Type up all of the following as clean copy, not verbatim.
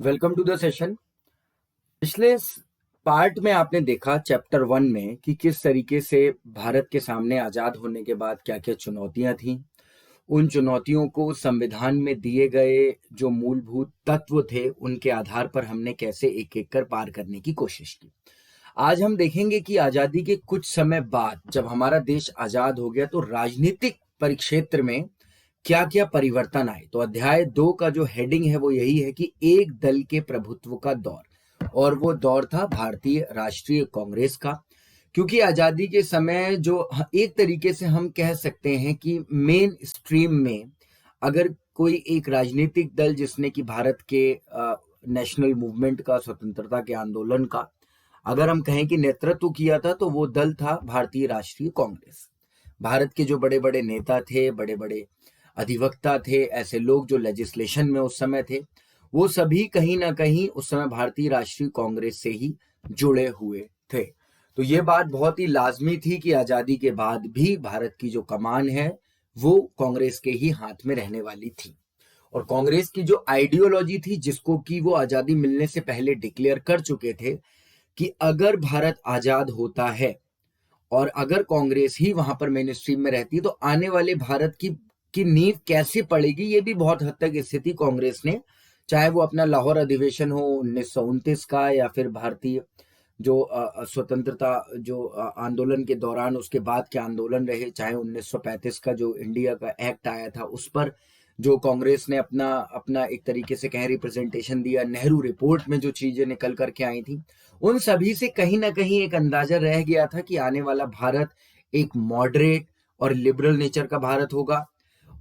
Welcome to the session. पिछले part में आपने देखा चैप्टर 1 में कि किस तरीके से भारत के सामने आजाद होने के बाद क्या क्या चुनौतियां थीं। उन चुनौतियों को संविधान में दिए गए जो मूलभूत तत्व थे उनके आधार पर हमने कैसे एक एक कर पार करने की कोशिश की। आज हम देखेंगे कि आजादी के कुछ समय बाद जब हमारा देश आजाद हो गया तो राजनीतिक परिक्षेत्र में क्या क्या परिवर्तन आए। तो अध्याय 2 का जो हेडिंग है वो यही है कि एक दल के प्रभुत्व का दौर, और वो दौर था भारतीय राष्ट्रीय कांग्रेस का। क्योंकि आजादी के समय जो एक तरीके से हम कह सकते हैं कि मेन स्ट्रीम में अगर कोई एक राजनीतिक दल जिसने कि भारत के नेशनल मूवमेंट का, स्वतंत्रता के आंदोलन का अगर हम कहें कि नेतृत्व किया था, तो वो दल था भारतीय राष्ट्रीय कांग्रेस। भारत के जो बड़े बड़े नेता थे, बड़े बड़े अधिवक्ता थे, ऐसे लोग जो लेजिस्लेशन में उस समय थे, वो सभी कहीं ना कहीं उस समय भारतीय राष्ट्रीय कांग्रेस से ही जुड़े हुए थे। तो ये बात बहुत ही लाजमी थी कि आजादी के बाद भी भारत की जो कमान है वो कांग्रेस के ही हाथ में रहने वाली थी। और कांग्रेस की जो आइडियोलॉजी थी, जिसको कि वो आजादी मिलने से पहले डिक्लेयर कर चुके थे कि अगर भारत आजाद होता है और अगर कांग्रेस ही वहां पर मेन स्ट्रीम में रहती तो आने वाले भारत की नींव कैसे पड़ेगी, ये भी बहुत हद तक स्थिति कांग्रेस ने, चाहे वो अपना लाहौर अधिवेशन हो 1929 का, या फिर भारतीय जो स्वतंत्रता जो आंदोलन के दौरान उसके बाद के आंदोलन रहे, चाहे 1935 का जो इंडिया का एक्ट आया था उस पर जो कांग्रेस ने अपना अपना एक तरीके से कहें रिप्रेजेंटेशन दिया, नेहरू रिपोर्ट में जो चीजें निकल करके आई थी, उन सभी से कहीं ना कहीं एक अंदाजा रह गया था कि आने वाला भारत एक मॉडरेट और लिबरल नेचर का भारत होगा।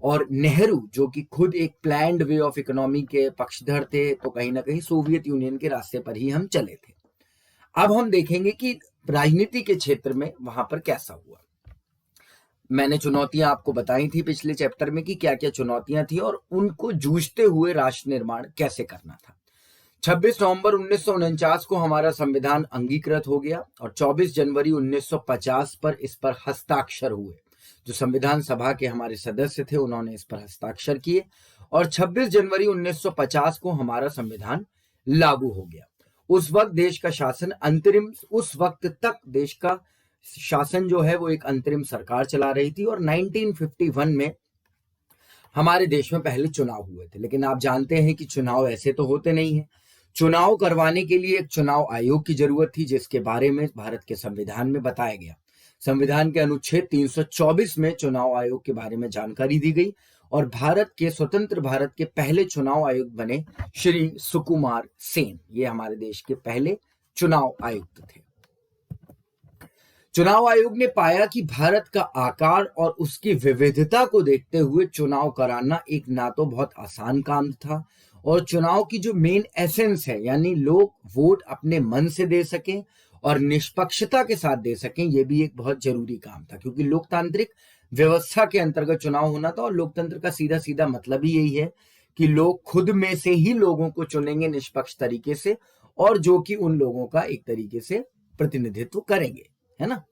और नेहरू जो कि खुद एक प्लान्ड वे ऑफ इकोनॉमी के पक्षधर थे, तो कहीं ना कहीं सोवियत यूनियन के रास्ते पर ही हम चले थे। अब हम देखेंगे कि राजनीति के क्षेत्र में वहां पर कैसा हुआ। मैंने चुनौतियां आपको बताई थी पिछले चैप्टर में कि क्या क्या चुनौतियां थी और उनको जूझते हुए राष्ट्र निर्माण कैसे करना था। 26 नवंबर 1949 को हमारा संविधान अंगीकृत हो गया और 24 जनवरी 1950 पर इस पर हस्ताक्षर हुए। जो संविधान सभा के हमारे सदस्य थे उन्होंने इस पर हस्ताक्षर किए और 26 जनवरी 1950 को हमारा संविधान लागू हो गया। उस वक्त देश का शासन अंतरिम, उस वक्त तक देश का शासन जो है वो एक अंतरिम सरकार चला रही थी। और 1951 में हमारे देश में पहले चुनाव हुए थे, लेकिन आप जानते हैं कि चुनाव ऐसे तो होते नहीं है। चुनाव करवाने के लिए एक चुनाव आयोग की जरूरत थी, जिसके बारे में भारत के संविधान में बताया गया। संविधान के अनुच्छेद 324 में चुनाव आयोग के बारे में जानकारी दी गई और भारत के स्वतंत्र भारत के पहले चुनाव आयुक्त बने श्री सुकुमार सेन। ये हमारे देश के पहले चुनाव आयुक्त थे। चुनाव आयोग ने पाया कि भारत का आकार और उसकी विविधता को देखते हुए चुनाव कराना एक ना तो बहुत आसान काम था, और चुनाव की जो मेन एसेंस है, यानी लोग वोट अपने मन से दे सकें और निष्पक्षता के साथ दे सकें, यह भी एक बहुत जरूरी काम था। क्योंकि लोकतांत्रिक व्यवस्था के अंतर्गत चुनाव होना था और लोकतंत्र का सीधा सीधा मतलब ही यही है कि लोग खुद में से ही लोगों को चुनेंगे निष्पक्ष तरीके से, और जो कि उन लोगों का एक तरीके से प्रतिनिधित्व करेंगे, है ना।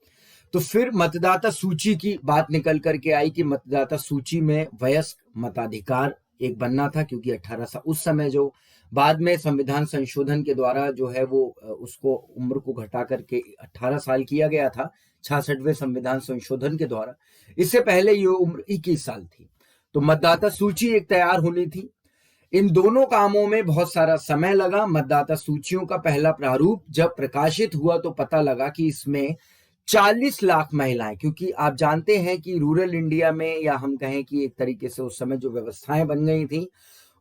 तो फिर मतदाता सूची की बात निकल करके आई कि मतदाता सूची में वयस्क मताधिकार एक बनना था, क्योंकि 18 साल उस समय, जो बाद में संविधान संशोधन के द्वारा जो है वो उसको उम्र को घटा करके 18 साल किया गया था 66वें संविधान संशोधन के द्वारा। इससे पहले ये उम्र 21 साल थी। तो मतदाता सूची एक तैयार होनी थी। इन दोनों कामों में बहुत सारा समय लगा। मतदाता सूचियों का पहला प्रारूप जब प्रकाशित हुआ तो पता लगा कि इसमें 40 लाख महिलाएं, क्योंकि आप जानते हैं कि रूरल इंडिया में, या हम कहें कि एक तरीके से उस समय जो व्यवस्थाएं बन गई थी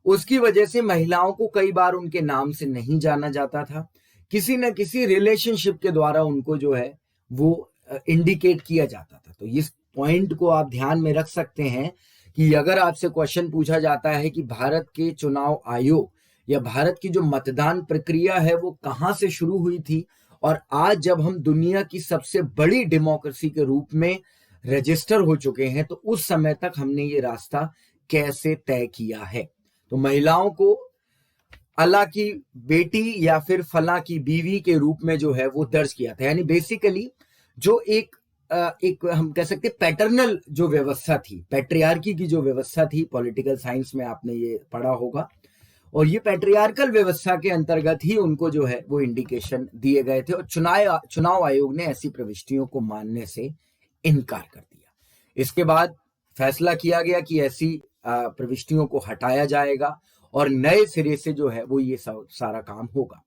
उसकी वजह से महिलाओं को कई बार उनके नाम से नहीं जाना जाता था, किसी न किसी रिलेशनशिप के द्वारा उनको जो है वो इंडिकेट किया जाता था। तो इस पॉइंट को आप ध्यान में रख सकते हैं कि अगर आपसे क्वेश्चन पूछा जाता है कि भारत के चुनाव आयोग या भारत की जो मतदान प्रक्रिया है वो कहां से शुरू हुई थी, और आज जब हम दुनिया की सबसे बड़ी डेमोक्रेसी के रूप में रजिस्टर हो चुके हैं, तो उस समय तक हमने ये रास्ता कैसे तय किया है। तो महिलाओं को अल्लाह की बेटी या फिर फला की बीवी के रूप में जो है वो दर्ज किया था। यानी बेसिकली जो एक हम कह सकते पैटर्नल जो व्यवस्था थी, पैट्रियार्की की जो व्यवस्था थी, पॉलिटिकल साइंस में आपने ये पढ़ा होगा, और ये पैट्रियार्कल व्यवस्था के अंतर्गत ही उनको जो है वो इंडिकेशन दिए गए थे और चुनाव आयोग ने ऐसी प्रविष्टियों को मानने से इनकार कर दिया। इसके बाद फैसला किया गया कि ऐसी प्रविष्टियों को हटाया जाएगा और नए सिरे से जो है वो ये सारा काम होगा।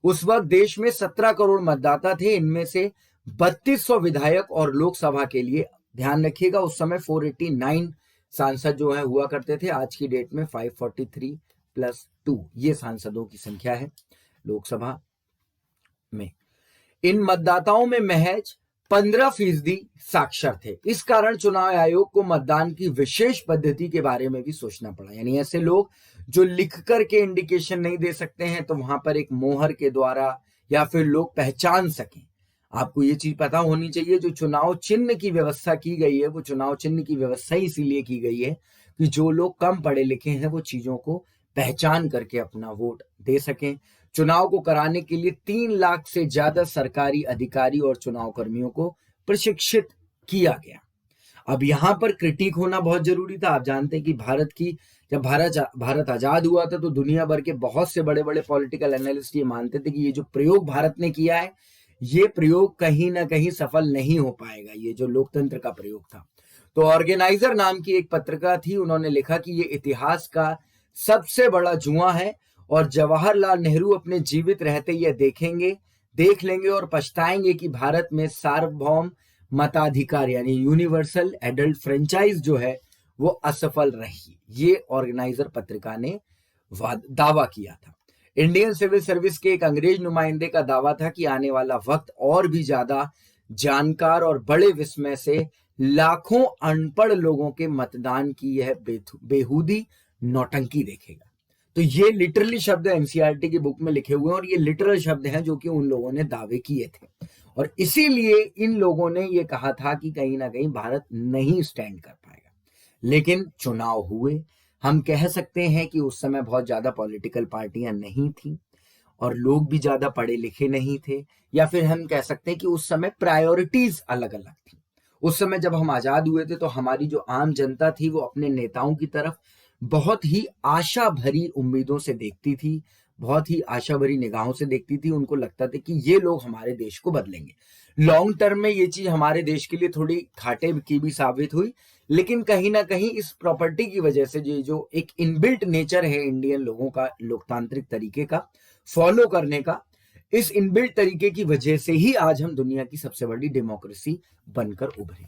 उस वक्त देश में 17 करोड़ मतदाता थे, इनमें से 3200 विधायक और लोकसभा के लिए ध्यान रखिएगा उस समय 489 सांसद जो है हुआ करते थे। आज की डेट में 543 + 2 ये सांसदों की संख्या है लोकसभा में। इन मतदाताओं में महज 15% साक्षर थे। इस कारण चुनाव आयोग को मतदान की विशेष पद्धति के बारे में भी सोचना पड़ा। यानी ऐसे लोग जो लिख करके इंडिकेशन नहीं दे सकते हैं तो वहां पर एक मोहर के द्वारा या फिर लोग पहचान सकें। आपको ये चीज पता होनी चाहिए, जो चुनाव चिन्ह की व्यवस्था की गई है वो चुनाव चिन्ह की व्यवस्था इसीलिए की गई है कि जो लोग कम पढ़े लिखे हैं वो चीजों को पहचान करके अपना वोट दे सकें। चुनाव को कराने के लिए 3 लाख से ज्यादा सरकारी अधिकारी और चुनाव कर्मियों को प्रशिक्षित किया गया। अब यहां पर क्रिटिक होना बहुत जरूरी था। आप जानते हैं कि जब भारत आजाद हुआ था तो दुनिया भर के बहुत से बड़े बड़े पॉलिटिकल एनालिस्ट ये मानते थे कि ये जो प्रयोग भारत ने किया है ये प्रयोग कहीं ना कहीं सफल नहीं हो पाएगा, ये जो लोकतंत्र का प्रयोग था। तो ऑर्गेनाइजर नाम की एक पत्रिका थी, उन्होंने लिखा कि ये इतिहास का सबसे बड़ा जुआ है और जवाहरलाल नेहरू अपने जीवित रहते ये देख लेंगे और पछताएंगे कि भारत में सार्वभौम मताधिकार यानी यूनिवर्सल एडल्ट फ्रेंचाइज जो है वो असफल रही। ये ऑर्गेनाइजर पत्रिका ने दावा किया था। इंडियन सिविल सर्विस के एक अंग्रेज नुमाइंदे का दावा था कि आने वाला वक्त और भी ज्यादा जानकार और बड़े विस्मय से लाखों अनपढ़ लोगों के मतदान की यह बेहूदी नौटंकी देखेगा। तो ये लिटरली शब्द एनसीईआरटी की बुक में लिखे हुए हैं और ये लिटरल शब्द हैं जो कि उन लोगों ने दावे किए थे और इसीलिए इन लोगों ने ये कहा था कि कहीं ना कहीं भारत नहीं स्टैंड कर पाएगा। लेकिन चुनाव हुए। हम कह सकते हैं कि उस समय बहुत ज्यादा पॉलिटिकल पार्टियां नहीं थी और लोग भी ज्यादा पढ़े लिखे नहीं थे, या फिर हम कह सकते हैं कि उस समय प्रायोरिटीज अलग अलग थी। उस समय जब हम आजाद हुए थे तो हमारी जो आम जनता थी वो अपने नेताओं की तरफ बहुत ही आशा भरी उम्मीदों से देखती थी, बहुत ही आशा भरी निगाहों से देखती थी। उनको लगता था कि ये लोग हमारे देश को बदलेंगे। लॉन्ग टर्म में ये चीज हमारे देश के लिए थोड़ी घाटे की भी साबित हुई, लेकिन कहीं ना कहीं इस प्रॉपर्टी की वजह से जो एक इनबिल्ट नेचर है इंडियन लोगों का लोकतांत्रिक तरीके का फॉलो करने का, इस इनबिल्ट तरीके की वजह से ही आज हम दुनिया की सबसे बड़ी डेमोक्रेसी बनकर उभरे।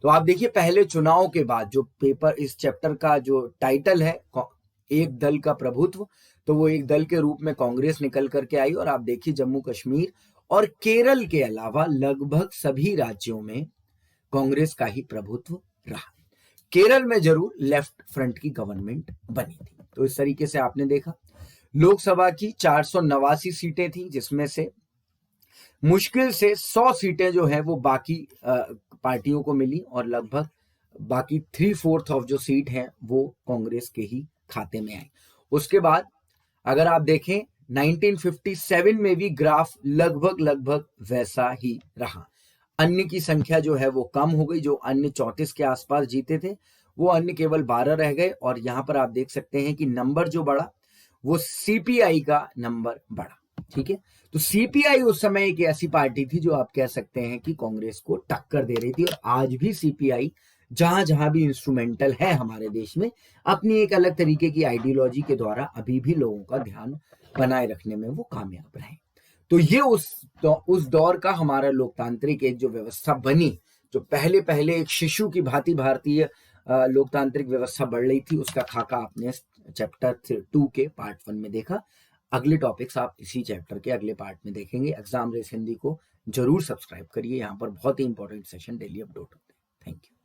तो आप देखिए पहले चुनाव के बाद जो पेपर, इस चैप्टर का जो टाइटल है एक दल का प्रभुत्व, तो वो एक दल के रूप में कांग्रेस निकल करके आई और आप देखिए जम्मू कश्मीर और केरल के अलावा लगभग सभी राज्यों में कांग्रेस का ही प्रभुत्व रहा। केरल में जरूर लेफ्ट फ्रंट की गवर्नमेंट बनी थी। तो इस तरीके से आपने देखा लोकसभा की 489 सीटें थी, जिसमें से मुश्किल से 100 सीटें जो है वो बाकी पार्टियों को मिली और लगभग बाकी 3/4 ऑफ जो सीट है वो कांग्रेस के ही खाते में आई। उसके बाद अगर आप देखें 1957 में भी ग्राफ लगभग वैसा ही रहा। अन्य की संख्या जो है वो कम हो गई। जो अन्य 34 के आसपास जीते थे वो अन्य केवल 12 रह गए और यहां पर आप देख सकते हैं कि नंबर जो बढ़ा वो सीपीआई का नंबर बढ़ा। ठीक है, तो सीपीआई उस समय एक ऐसी पार्टी थी जो आप कह सकते हैं कि कांग्रेस को टक्कर दे रही थी और आज भी सीपीआई जहां जहां भी इंस्ट्रूमेंटल है हमारे देश में अपनी एक अलग तरीके की आइडियोलॉजी के द्वारा अभी भी लोगों का ध्यान बनाए रखने में वो कामयाब रहे। तो ये उस दौर का हमारा लोकतांत्रिक एक जो व्यवस्था बनी, जो पहले एक शिशु की भांति भारतीय लोकतांत्रिक व्यवस्था बढ़ रही थी, उसका खाका आपने चैप्टर 2 के पार्ट 1 में देखा। अगले टॉपिक्स आप इसी चैप्टर के अगले पार्ट में देखेंगे। एग्जाम रेस हिंदी को जरूर सब्सक्राइब करिए, यहाँ पर बहुत ही इंपॉर्टेंट सेशन डेली अपलोड होते हैं। Thank you.